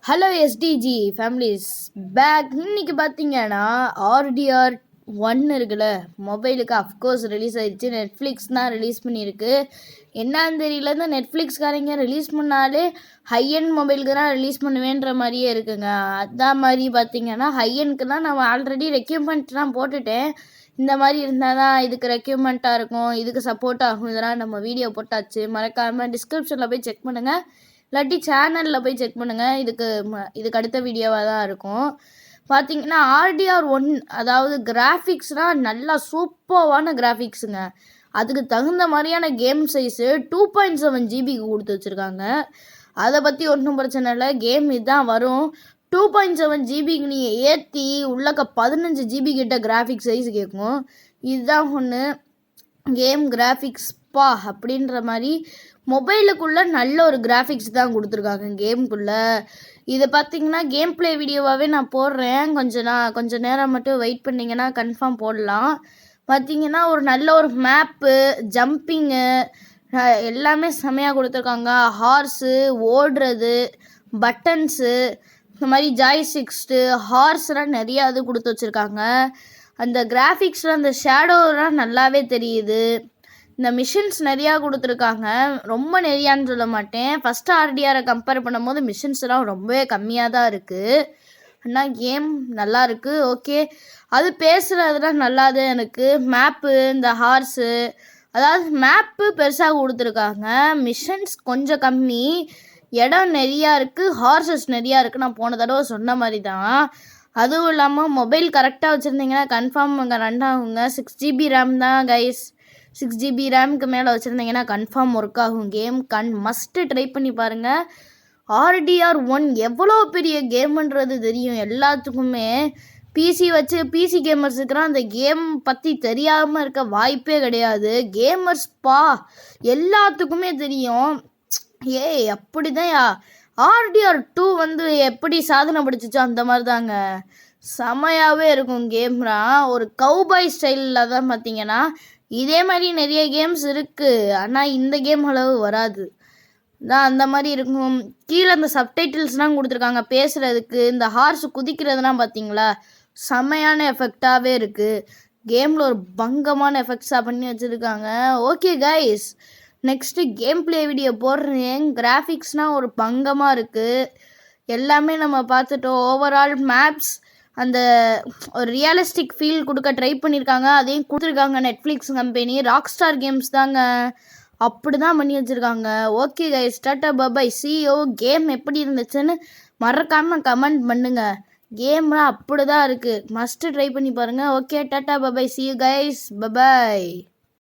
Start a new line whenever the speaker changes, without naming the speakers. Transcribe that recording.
Hello SDG families back. இன்னைக்கு பார்த்தீங்கன்னா RTR 1 இருக்குல்ல, மொபைலுக்கு அஃப்கோர்ஸ் ரிலீஸ் ஆயிடுச்சு. நெட்ஃப்ளிக்ஸ் தான் ரிலீஸ் பண்ணியிருக்கு. என்னன்னு தெரியல, இந்த நெட்ஃப்ளிக்ஸ்காரங்க ரிலீஸ் பண்ணாலே ஹையண்ட் மொபைலுக்கு தான் ரிலீஸ் பண்ணுவேன்ற மாதிரியே இருக்குங்க. அதான் மாதிரி பார்த்தீங்கன்னா ஹையண்ட்க்கு தான் நான் ஆல்ரெடி ரெக்யூப்மெண்ட்லாம் போட்டுட்டேன். இந்த மாதிரி இருந்தால் தான் இதுக்கு ரெக்யூப்மெண்ட்டாக இருக்கும், இதுக்கு சப்போர்ட் ஆகும். இதெல்லாம் நம்ம வீடியோ போட்டாச்சு. மறக்காமல் டிஸ்கிரிப்ஷனில் போய் செக் பண்ணுங்கள், இல்லாட்டி சேனலில் போய் செக் பண்ணுங்கள். இதுக்கு அடுத்த வீடியோவாக தான் இருக்கும். பார்த்தீங்கன்னா ஆர்டிஆர் 1, அதாவது கிராஃபிக்ஸ்னால் நல்லா சூப்பர்வான கிராஃபிக்ஸுங்க. அதுக்கு தகுந்த மாதிரியான கேம் சைஸு 2.7 ஜிபிக்கு கொடுத்து வச்சுருக்காங்க. அதை பற்றி ஒன்றும் பிரச்சனை இல்லை, கேம் இதுதான் வரும். 2.7 ஜிபிக்கு நீங்கள் ஏற்றி உள்ளக்க 15 ஜிபி கிட்ட கிராஃபிக்ஸ் சைஸ் கேட்கும். இதுதான் ஒன்று. கேம் கிராஃபிக்ஸ் பா அப்படின்ற மாதிரி மொபைலுக்குள்ளே நல்ல ஒரு கிராஃபிக்ஸ் தான் கொடுத்துருக்காங்க கேமுக்குள்ளே. இதை பார்த்தீங்கன்னா கேம் ப்ளே வீடியோவாகவே நான் போடுறேன். கொஞ்சம் நேரம் மட்டும் வெயிட் பண்ணிங்கன்னா கன்ஃபார்ம் போடலாம். பார்த்தீங்கன்னா ஒரு நல்ல ஒரு மேப்பு, ஜம்பிங்கு எல்லாமே செமையாக கொடுத்துருக்காங்க. ஹார்ஸு ஓடுறது, பட்டன்ஸு, இந்த மாதிரி ஜாய்ஸ்டிக்ஸு, ஹார்ஸ்லாம் நிறையா இது கொடுத்து வச்சுருக்காங்க. அந்த கிராஃபிக்ஸில் அந்த ஷேடோலாம் நல்லாவே தெரியுது. இந்த மிஷின்ஸ் நிறையா கொடுத்துருக்காங்க. ரொம்ப நிறையான்னு சொல்ல மாட்டேன், ஃபஸ்ட்டு ஆர்டிஆரை கம்பேர் பண்ணும்போது மிஷின்ஸ்லாம் ரொம்பவே கம்மியாக தான் இருக்குது. ஆனால் கேம் நல்லா இருக்குது. ஓகே, அது பேசுகிறதுலாம் நல்லாது எனக்கு. மேப்பு, இந்த ஹார்ஸு, அதாவது மேப்பு பெருசாக கொடுத்துருக்காங்க, மிஷன்ஸ் கொஞ்சம் கம்மி, இடம் நிறையா இருக்குது, ஹார்ஸஸ் நிறையா இருக்குது. நான் போன தடவை சொன்ன மாதிரி தான். அதுவும் இல்லாமல் மொபைல் கரெக்டாக வச்சுருந்தீங்கன்னா கன்ஃபார்ம் அங்கே ரன் ஆகுங்க. 6 ஜிபி ரேம் தான் கைஸ். 6 ஜிபி ரேமுக்கு மேலே வச்சுருந்தீங்கன்னா கன்ஃபார்ம் ஒர்க் ஆகும் கேம். மஸ்ட்டு ட்ரை பண்ணி பாருங்கள். ஆர்டிஆர் 1 எவ்வளோ பெரிய கேமுன்றது தெரியும் எல்லாத்துக்குமே. பிசி கேமர்ஸுக்குலாம் அந்த கேம் பற்றி தெரியாமல் இருக்க வாய்ப்பே கிடையாது. கேமர்ஸ் எல்லாத்துக்குமே தெரியும். அப்படிதான் ஆர்டிஆர் 2 வந்து எப்படி சாதனை படிச்சிச்சோ அந்த மாதிரி தாங்க, செமையாகவே இருக்கும் கேம்லாம். ஒரு கவுபாய் ஸ்டைலில் தான் பார்த்தீங்கன்னா இதே மாதிரி நிறைய கேம்ஸ் இருக்குது, ஆனால் இந்த கேம் அளவு வராது தான், அந்த மாதிரி இருக்கும். கீழே அந்த சப்டைட்டில்ஸ்லாம் கொடுத்துருக்காங்க பேசுகிறதுக்கு. இந்த ஹார்ஸ் குதிக்கிறதுலாம் பார்த்தீங்களா, செமையான எஃபெக்டாகவே இருக்குது. கேமில் ஒரு பங்கமான எஃபெக்ட்ஸாக பண்ணி வச்சுருக்காங்க. Okay guys, next game play video போடுறேன். கிராஃபிக்ஸ்னால் ஒரு பங்கமாக இருக்குது, எல்லாமே நம்ம பார்த்துட்டோம். ஓவரால் மேப்ஸ் அந்த ஒரு ரியலிஸ்டிக் ஃபீல் கொடுக்க ட்ரை பண்ணியிருக்காங்க, அதையும் கொடுத்துருக்காங்க Netflix company. Rock star games தாங்க, அப்படி தான் பண்ணி வச்சுருக்காங்க. Okay guys, tata bye ciao. Game எப்படி இருந்துச்சுன்னு மறக்காமல் கமெண்ட் பண்ணுங்கள். கேம்லாம் அப்படி தான் இருக்குது, மஸ்ட்டு ட்ரை பண்ணி பாருங்கள். Okay, tata bye ciao guys, by.